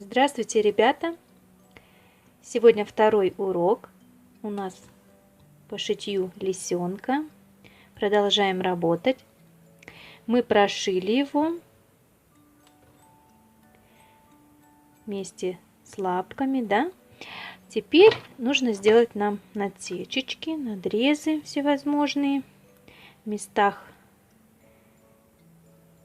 Здравствуйте, ребята! Сегодня второй урок у нас по шитью лисенка. Продолжаем работать. Мы прошили его вместе с лапками, да? Теперь нужно сделать нам насечечки, надрезы всевозможные в местах,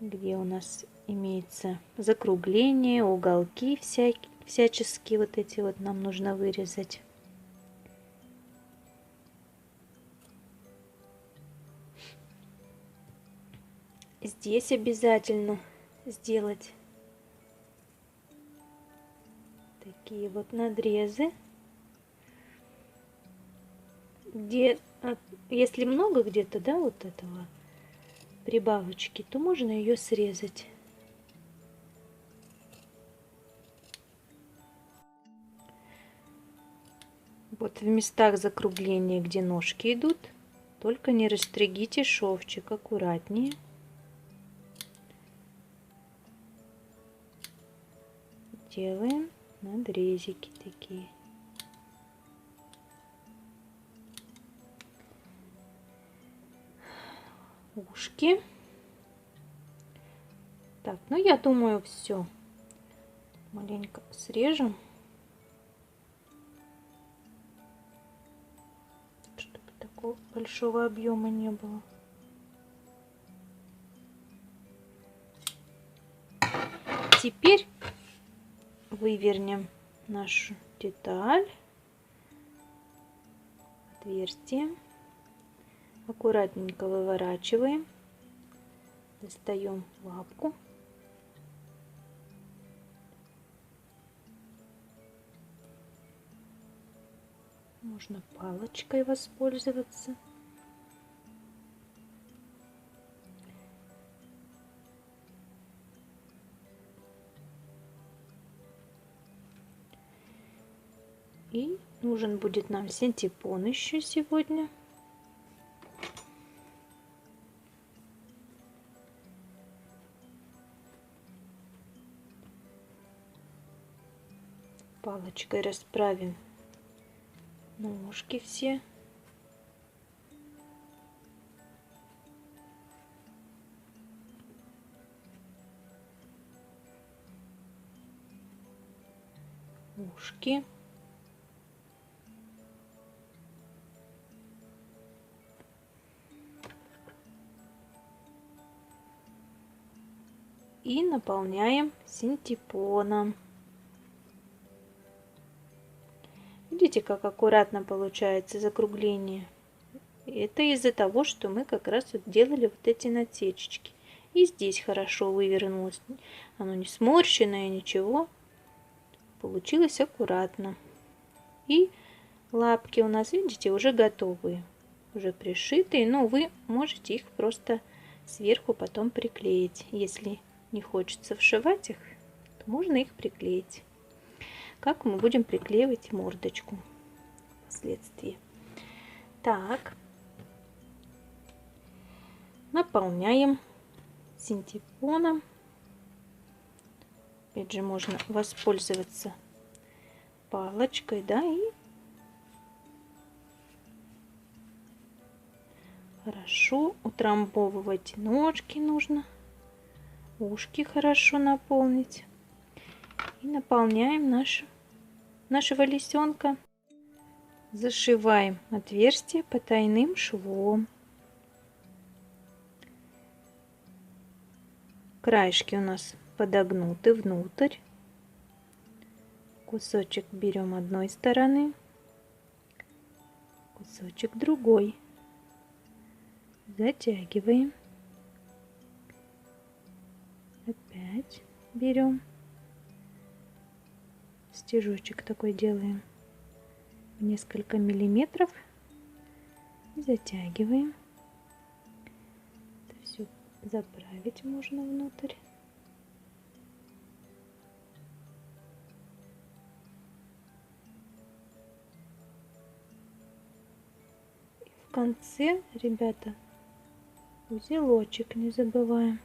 где у нас имеется закругление, уголки всяческие, вот эти вот нам нужно вырезать. Здесь обязательно сделать такие вот надрезы, где, если много где-то, да, вот этого прибавочки, то можно ее срезать. Вот в местах закругления, где ножки идут, только не растригите шовчик, аккуратнее. Делаем надрезики такие. Ушки. Так, ну я думаю, все. Маленько срежем, чтобы такого большого объема не было. Теперь вывернем нашу деталь, отверстие. Аккуратненько выворачиваем, достаем лапку. Можно палочкой воспользоваться. И нужен будет нам синтепон еще сегодня. Палочкой расправим ножки все. Ушки. И наполняем синтепоном. Видите, как аккуратно получается закругление? Это из-за того, что мы как раз вот делали вот эти насечечки. И здесь хорошо вывернулось. Оно не сморщенное, ничего. Получилось аккуратно. И лапки у нас, видите, уже готовые. Уже пришитые. Но вы можете их просто сверху потом приклеить. Если не хочется вшивать их, то можно их приклеить. Как мы будем приклеивать мордочку впоследствии. Так, наполняем синтепоном. Опять же, можно воспользоваться палочкой, да, и хорошо утрамбовывать ножки нужно, ушки хорошо наполнить. И наполняем нашего лисенка. Зашиваем отверстие потайным швом. Краешки у нас подогнуты внутрь. Кусочек берем одной стороны, кусочек другой. Затягиваем. Опять берем. Стежочек такой делаем в несколько миллиметров и затягиваем. Это все заправить можно внутрь. И в конце, ребята, узелочек не забываем.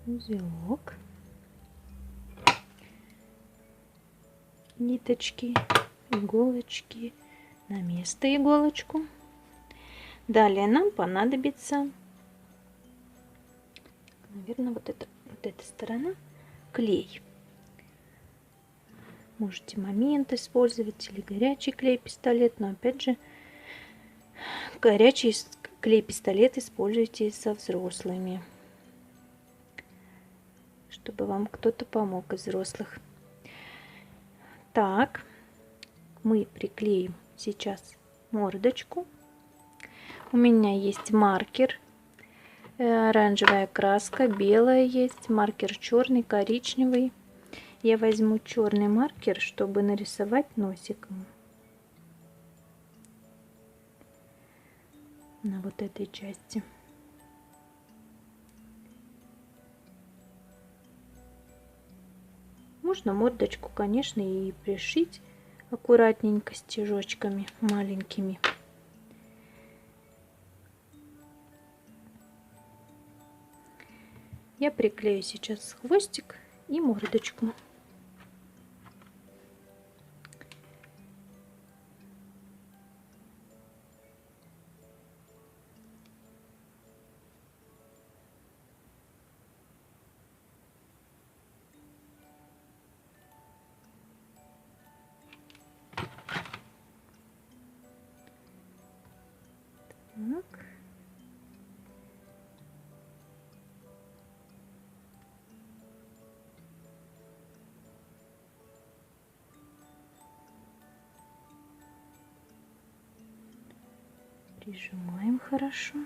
узелок, ниточки, иголочки, на место иголочку. Далее нам понадобится, наверное, вот эта сторона, клей. Можете момент использовать или горячий клей-пистолет, но опять же горячий клей-пистолет используйте со взрослыми, чтобы вам кто-то помог из взрослых. Так, мы приклеим сейчас мордочку. У меня есть маркер, оранжевая краска, белая есть, маркер черный, коричневый. Я возьму черный маркер, чтобы нарисовать носиком на вот этой части. Можно мордочку, конечно, и пришить аккуратненько стежочками маленькими. Я приклею сейчас хвостик и мордочку. Так. Прижимаем хорошо.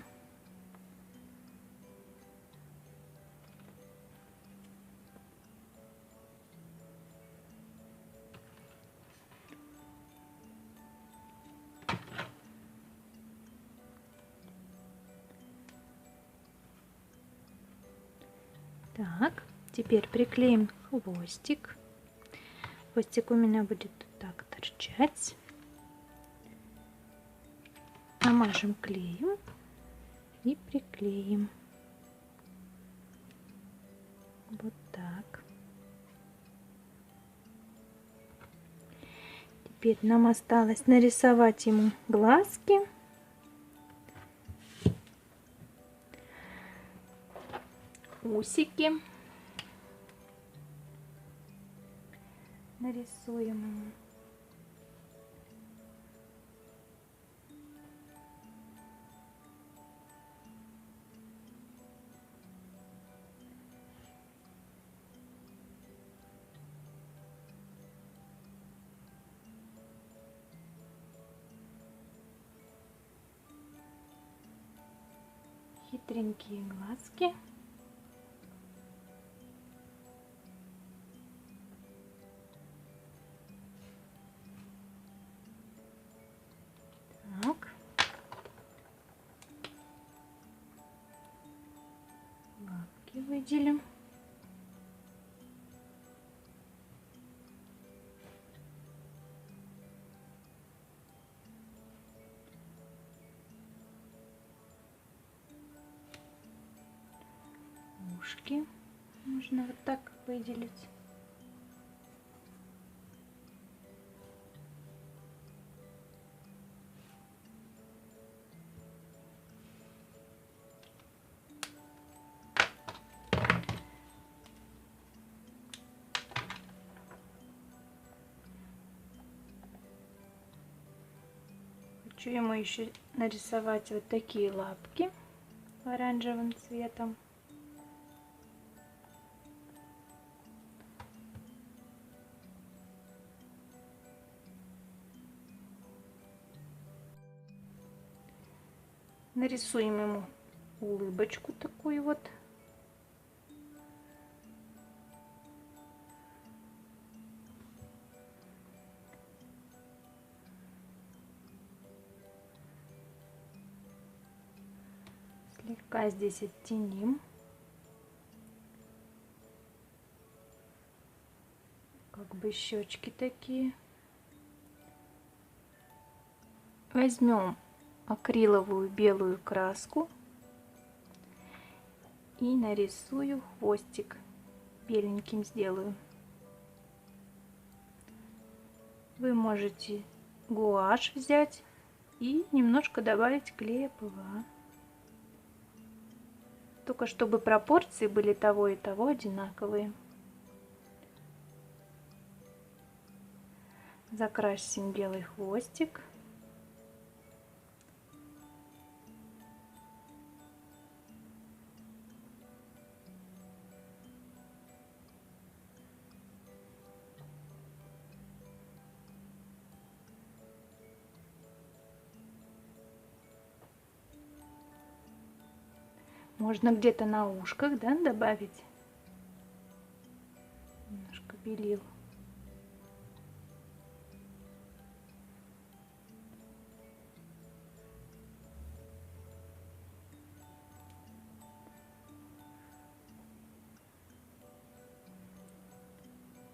Так, теперь приклеим хвостик. Хвостик у меня будет так торчать. Намажем клеем и приклеим. Вот так. Теперь нам осталось нарисовать ему глазки. Усики. Нарисуем ему. Хитренькие глазки. Так. Лапки выделим. Ушки можно вот так выделить. Хочу ему еще нарисовать вот такие лапки оранжевым цветом. Нарисуем ему улыбочку такую вот. Слегка здесь оттеним. Как бы щечки такие. Возьмем акриловую белую краску И нарисую хвостик. Беленьким сделаю. Вы можете гуашь взять и немножко добавить клея ПВА. Только чтобы пропорции были того и того одинаковые. Закрасим белый хвостик. Можно где-то на ушках, да, добавить немножко белил.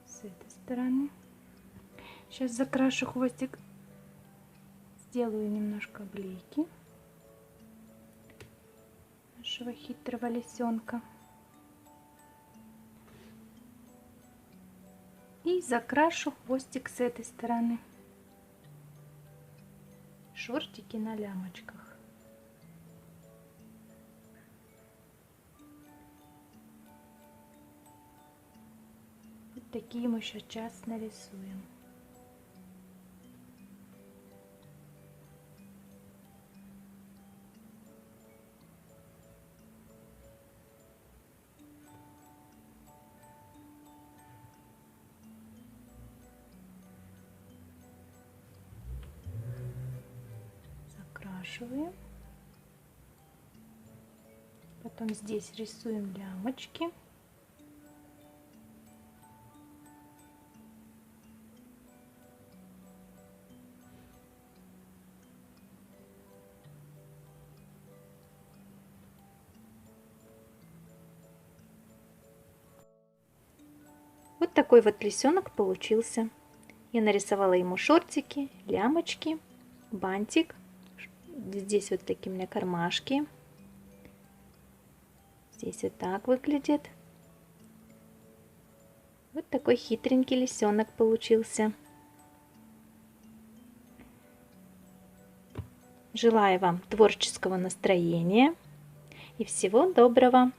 С этой стороны. Сейчас закрашу хвостик, сделаю немножко блики нашего хитрого лисенка. И закрашу хвостик с этой стороны. Шортики на лямочках. Вот такие мы сейчас нарисуем. Закрашиваем. Потом здесь рисуем лямочки. Вот такой вот лисенок получился. Я нарисовала ему шортики, лямочки, бантик. Здесь вот такие у меня кармашки. Здесь вот так выглядит. Вот такой хитренький лисенок получился. Желаю вам творческого настроения и всего доброго!